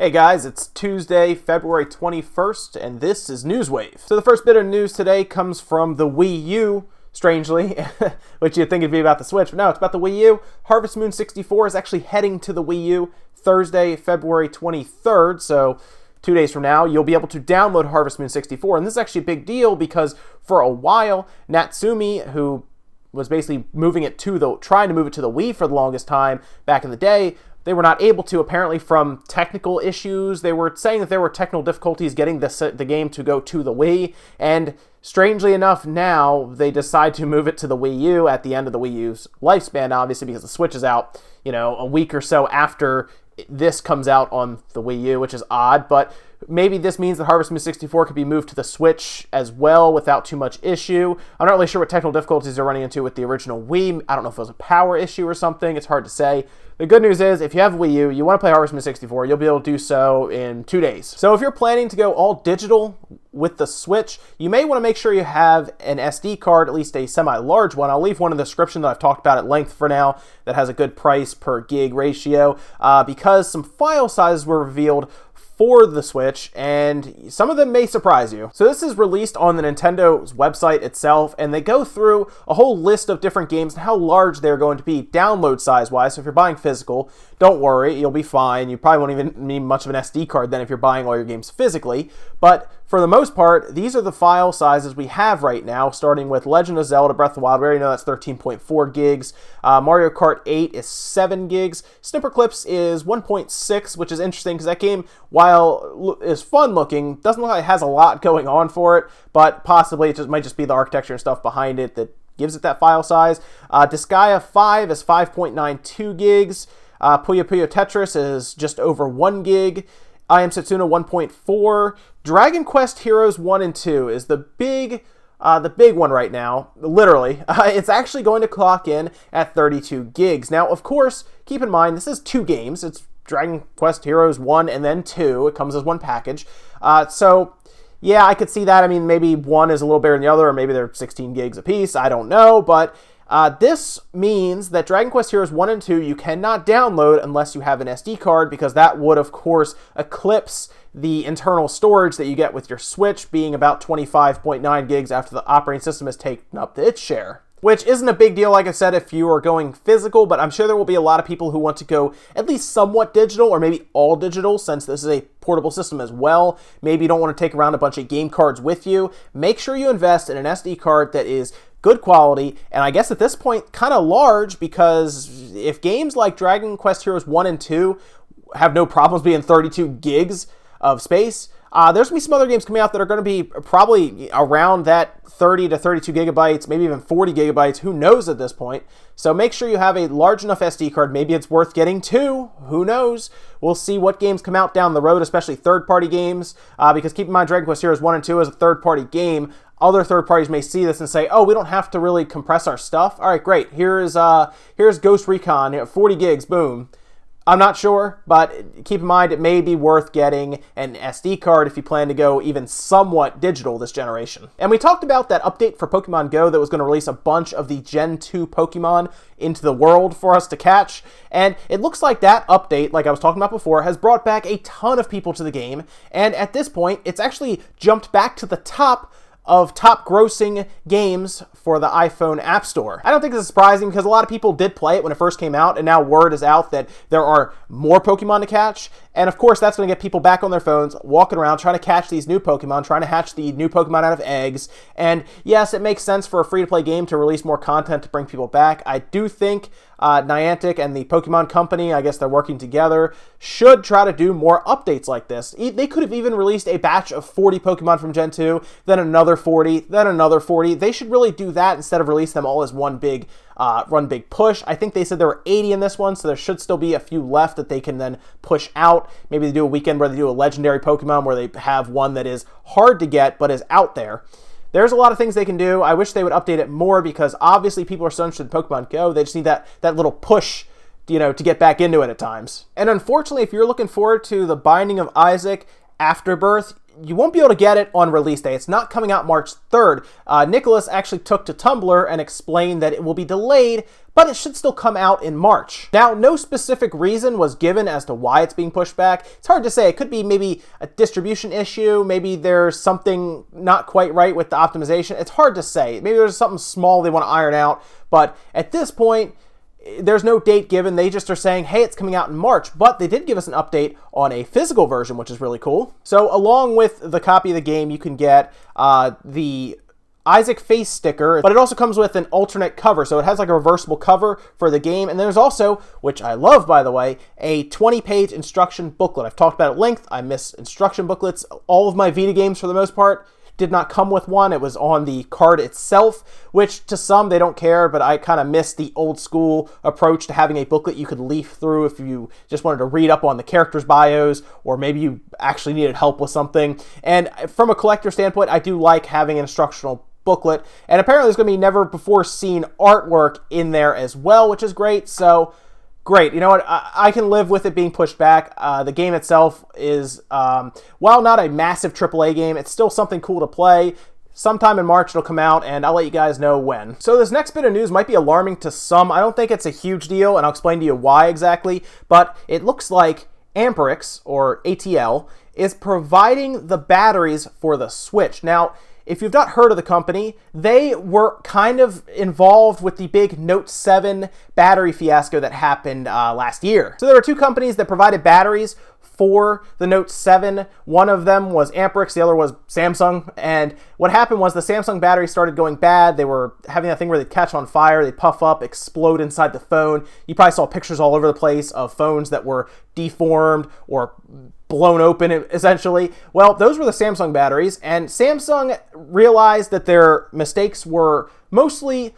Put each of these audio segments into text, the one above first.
Hey guys, it's Tuesday, February 21st, and this is Newswave. So the first bit of news today comes from the Wii U, strangely, which you'd think it'd be about the Switch, but no, it's about the Wii U. Harvest Moon 64 is actually heading to the Wii U Thursday, February 23rd, so 2 days from now, you'll be able to download Harvest Moon 64, and this is actually a big deal because for a while, Natsumi, who was basically trying to move it to the Wii for the longest time back in the day, they were not able to, apparently from technical issues. They were saying that there were technical difficulties getting the game to go to the Wii, and strangely enough, now they decide to move it to the Wii U at the end of the Wii U's lifespan, obviously, because the Switch is out, a week or so after this comes out on the Wii U, which is odd, but maybe this means that Harvest Moon 64 could be moved to the Switch as well without too much issue. I'm not really sure what technical difficulties they're running into with the original Wii. I don't know if it was a power issue or something. It's hard to say. The good news is, if you have a Wii U, you want to play Harvest Moon 64, you'll be able to do so in 2 days. So if you're planning to go all digital with the Switch, you may want to make sure you have an SD card, at least a semi-large one. I'll leave one in the description that I've talked about at length for now that has a good price per gig ratio because some file sizes were revealed for the Switch, and some of them may surprise you. So this is released on the Nintendo's website itself, and they go through a whole list of different games and how large they're going to be download size-wise. So if you're buying physical, don't worry, you'll be fine. You probably won't even need much of an SD card then if you're buying all your games physically. But for the most part, these are the file sizes we have right now, starting with Legend of Zelda Breath of the Wild. We already know that's 13.4 gigs. Mario Kart 8 is 7 gigs. Snipperclips is 1.6, which is interesting because that game, while is fun looking, doesn't look like it has a lot going on for it, but possibly it might just be the architecture and stuff behind it that gives it that file size. Disgaea 5 is 5.92 gigs. Puyo Puyo Tetris is just over 1 gig. I Am Setsuna 1.4. Dragon Quest Heroes 1 and 2 is the big one right now, literally. It's actually going to clock in at 32 gigs. Now, of course, keep in mind, this is 2 games. It's Dragon Quest Heroes 1 and then 2. It comes as one package. So, yeah, I could see that. I mean, maybe one is a little bigger than the other, or maybe they're 16 gigs apiece. I don't know, but this means that Dragon Quest Heroes 1 and 2 you cannot download unless you have an SD card, because that would, of course, eclipse the internal storage that you get with your Switch, being about 25.9 gigs after the operating system has taken up its share. Which isn't a big deal, like I said, if you are going physical, but I'm sure there will be a lot of people who want to go at least somewhat digital, or maybe all digital, since this is a portable system as well. Maybe you don't want to take around a bunch of game cards with you. Make sure you invest in an SD card that is good quality, and I guess at this point, kind of large, because if games like Dragon Quest Heroes 1 and 2 have no problems being 32 gigs of space, there's going to be some other games coming out that are going to be probably around that 30 to 32 gigabytes, maybe even 40 gigabytes, who knows at this point. So make sure you have a large enough SD card. Maybe it's worth getting 2, who knows. We'll see what games come out down the road, especially third-party games, because keep in mind, Dragon Quest Heroes 1 and 2 is a third-party game. Other third parties may see this and say, oh, we don't have to really compress our stuff. All right, great. Here's Ghost Recon, 40 gigs, boom. I'm not sure, but keep in mind it may be worth getting an SD card if you plan to go even somewhat digital this generation. And we talked about that update for Pokemon Go that was going to release a bunch of the Gen 2 Pokemon into the world for us to catch. And it looks like that update, like I was talking about before, has brought back a ton of people to the game. And at this point, it's actually jumped back to the top of top grossing games for the iPhone App Store. I don't think this is surprising because a lot of people did play it when it first came out, and now word is out that there are more Pokemon to catch. And of course, that's going to get people back on their phones, walking around, trying to catch these new Pokemon, trying to hatch the new Pokemon out of eggs. And yes, it makes sense for a free-to-play game to release more content to bring people back. I do think Niantic and the Pokemon Company, I guess they're working together, should try to do more updates like this. They could have even released a batch of 40 Pokemon from Gen 2, then another 40, then another 40. They should really do that instead of release them all as one big push. I think they said there were 80 in this one, so there should still be a few left that they can then push out. Maybe they do a weekend where they do a legendary Pokemon where they have one that is hard to get but is out there. There's a lot of things they can do. I wish they would update it more because obviously people are so interested in Pokemon Go. They just need that little push, to get back into it at times. And unfortunately, if you're looking forward to The Binding of Isaac Afterbirth, you won't be able to get it on release day. It's not coming out March 3rd. Nicholas actually took to Tumblr and explained that it will be delayed, but it should still come out in March. Now, no specific reason was given as to why it's being pushed back. It's hard to say. It could be maybe a distribution issue. Maybe there's something not quite right with the optimization. It's hard to say. Maybe there's something small they want to iron out. But at this point, there's no date given. They just are saying, hey, it's coming out in March. But they did give us an update on a physical version, which is really cool. So along with the copy of the game, you can get the Isaac face sticker, but it also comes with an alternate cover. So it has like a reversible cover for the game. And there's also, which I love, by the way, a 20-page instruction booklet. I've talked about it at length. I miss instruction booklets. All of my Vita games, for the most part, did not come with one. It was on the card itself, which to some they don't care, but I kind of miss the old school approach to having a booklet you could leaf through if you just wanted to read up on the characters' bios, or maybe you actually needed help with something. And from a collector standpoint, I do like having an instructional booklet, and apparently there's going to be never before seen artwork in there as well, which is great. So great. You know what? I can live with it being pushed back. The game itself is, while not a massive AAA game, it's still something cool to play. Sometime in March it'll come out, and I'll let you guys know when. So this next bit of news might be alarming to some. I don't think it's a huge deal, and I'll explain to you why exactly, but it looks like Amperix, or ATL, is providing the batteries for the Switch. Now, if you've not heard of the company, they were kind of involved with the big Note 7 battery fiasco that happened last year. So there were two companies that provided batteries for the Note 7. One of them was Amperix, the other was Samsung. And what happened was the Samsung battery started going bad. They were having that thing where they'd catch on fire, they'd puff up, explode inside the phone. You probably saw pictures all over the place of phones that were deformed or blown open, essentially. Well, those were the Samsung batteries, and Samsung realized that their mistakes were mostly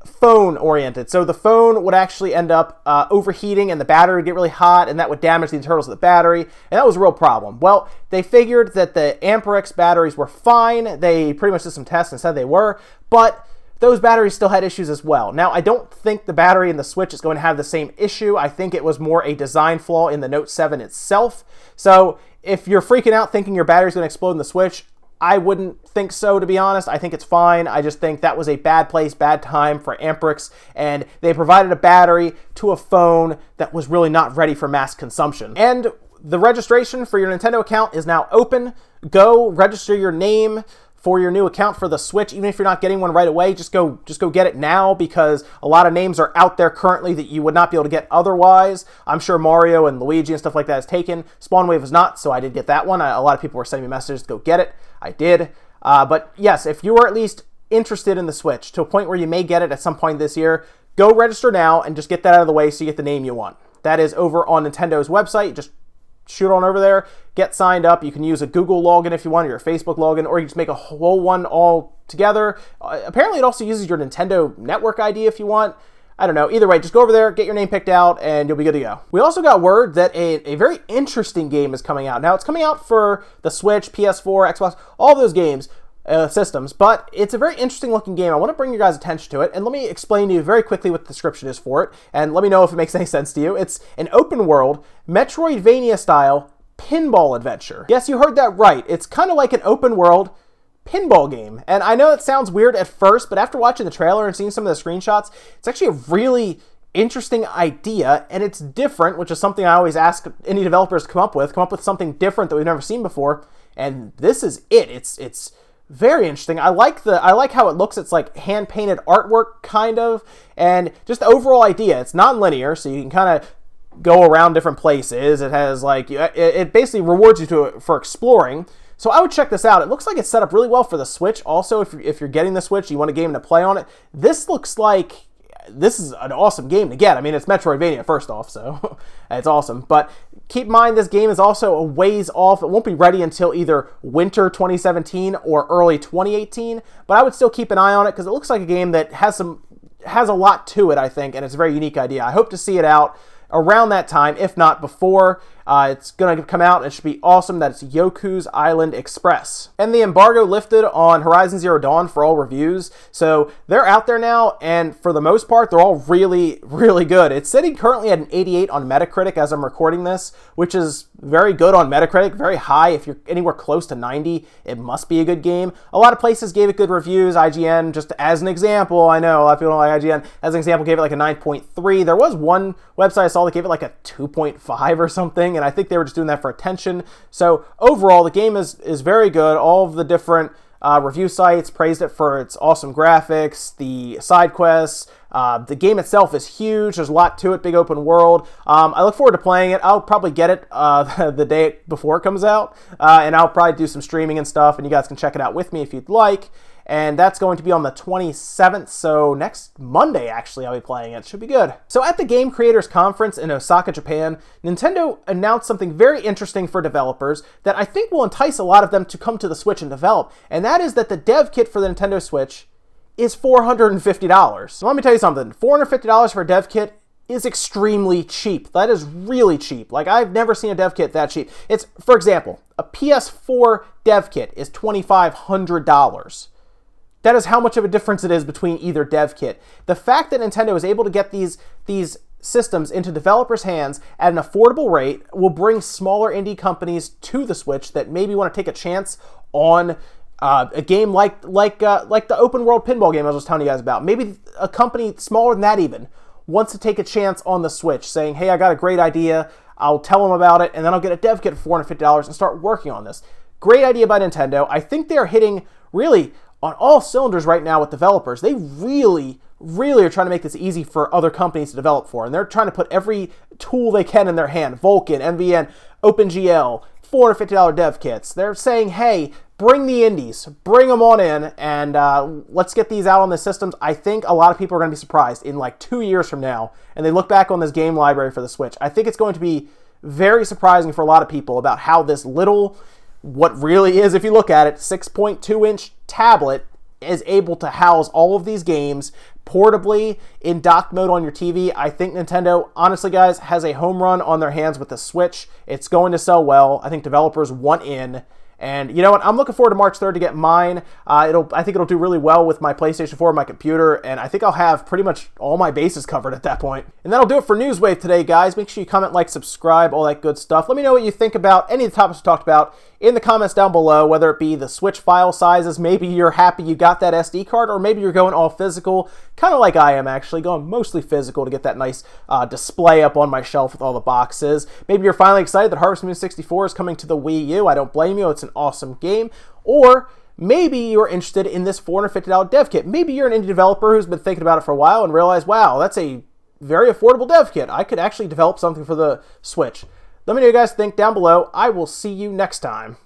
phone-oriented. So the phone would actually end up overheating, and the battery would get really hot, and that would damage the internals of the battery, and that was a real problem. Well, they figured that the Amperix batteries were fine. They pretty much did some tests and said they were, but those batteries still had issues as well. Now, I don't think the battery in the Switch is going to have the same issue. I think it was more a design flaw in the Note 7 itself. So if you're freaking out thinking your battery's going to explode in the Switch, I wouldn't think so, to be honest. I think it's fine. I just think that was a bad place, bad time for Amperix, and they provided a battery to a phone that was really not ready for mass consumption. And the registration for your Nintendo account is now open. Go register your name for your new account for the Switch. Even if you're not getting one right away, just go get it now, because a lot of names are out there currently that you would not be able to get otherwise. I'm sure Mario and Luigi and stuff like that is taken. Spawnwave is not, so I did get that one. A lot of people were sending me messages to go get it. I did. But yes, if you are at least interested in the Switch to a point where you may get it at some point this year, go register now and just get that out of the way so you get the name you want. That is over on Nintendo's website. Just shoot on over there, get signed up. You can use a Google login if you want, or a Facebook login, or you just make a whole one all together. Apparently it also uses your Nintendo Network ID if you want. I don't know. Either way, just go over there, get your name picked out, and you'll be good to go. We also got word that a very interesting game is coming out. Now, it's coming out for the Switch, PS4, Xbox, all those games, systems, but it's a very interesting looking game. I want to bring your guys' attention to it, and let me explain to you very quickly what the description is for it, and let me know if it makes any sense to you. It's an open world, Metroidvania style pinball adventure. Yes, you heard that right. It's kind of like an open world pinball game. And I know it sounds weird at first, but after watching the trailer and seeing some of the screenshots, it's actually a really interesting idea, and it's different, which is something I always ask any developers to come up with something different that we've never seen before, and this is it. It's very interesting. I like how it looks. It's like hand-painted artwork, kind of, and just the overall idea. It's non-linear, so you can kind of go around different places. It has like, it basically rewards you for exploring. So I would check this out. It looks like it's set up really well for the Switch. Also, if you're getting the Switch, you want a game to play on it, this looks like this is an awesome game to get. I mean, it's Metroidvania, first off, so it's awesome. But keep in mind, this game is also a ways off. It won't be ready until either winter 2017 or early 2018, but I would still keep an eye on it because it looks like a game that has a lot to it, I think, and it's a very unique idea. I hope to see it out around that time, if not before. It's going to come out, and it should be awesome. That's Yoku's Island Express. And the embargo lifted on Horizon Zero Dawn for all reviews, so they're out there now, and for the most part, they're all really, really good. It's sitting currently at an 88 on Metacritic as I'm recording this, which is very good on Metacritic, very high. If you're anywhere close to 90, it must be a good game. A lot of places gave it good reviews. IGN, just as an example, I know a lot of people don't like IGN, as an example, gave it like a 9.3. There was one website I saw that gave it like a 2.5 or something, and I think they were just doing that for attention. So overall, the game is very good. All of the different review sites praised it for its awesome graphics, the side quests. The game itself is huge. There's a lot to it, big open world. I look forward to playing it. I'll probably get it the day before it comes out, and I'll probably do some streaming and stuff, and you guys can check it out with me if you'd like. And that's going to be on the 27th, so next Monday, actually, I'll be playing it. Should be good. So at the Game Creators Conference in Osaka, Japan, Nintendo announced something very interesting for developers that I think will entice a lot of them to come to the Switch and develop, and that is that the dev kit for the Nintendo Switch is $450. So let me tell you something. $450 for a dev kit is extremely cheap. That is really cheap. Like, I've never seen a dev kit that cheap. It's, for example, a PS4 dev kit is $2,500. That is how much of a difference it is between either dev kit. The fact that Nintendo is able to get these systems into developers' hands at an affordable rate will bring smaller indie companies to the Switch that maybe want to take a chance on a game like the open world pinball game I was telling you guys about. Maybe a company smaller than that even wants to take a chance on the Switch, saying, hey, I got a great idea, I'll tell them about it, and then I'll get a dev kit for $450 and start working on this. Great idea by Nintendo. I think they're hitting really on all cylinders right now with developers. They really are trying to make this easy for other companies to develop for, and they're trying to put every tool they can in their hand. Vulkan, MVN, OpenGL, $450 dev kits. They're saying, hey, bring the indies, bring them on in, and let's get these out on the systems. I think a lot of people are going to be surprised in like 2 years from now, and they look back on this game library for the Switch. I think it's going to be very surprising for a lot of people about how this little, what really is, if you look at it, 6.2-inch tablet is able to house all of these games portably in dock mode on your TV. I think Nintendo, honestly guys, has a home run on their hands with the Switch. It's going to sell well. I think developers want in. And you know what? I'm looking forward to March 3rd to get mine. I think it'll do really well with my PlayStation 4 and my computer, and I think I'll have pretty much all my bases covered at that point. And that'll do it for Newswave today, guys. Make sure you comment, like, subscribe, all that good stuff. Let me know what you think about any of the topics we talked about in the comments down below, whether it be the Switch file sizes, maybe you're happy you got that SD card, or maybe you're going all physical, kind of like I am actually, going mostly physical to get that nice display up on my shelf with all the boxes. Maybe you're finally excited that Harvest Moon 64 is coming to the Wii U. I don't blame you. It's an awesome game. Or maybe you're interested in this $450 dev kit. Maybe you're an indie developer who's been thinking about it for a while and realized, wow, that's a very affordable dev kit. I could actually develop something for the Switch. Let me know what you guys think down below. I will see you next time.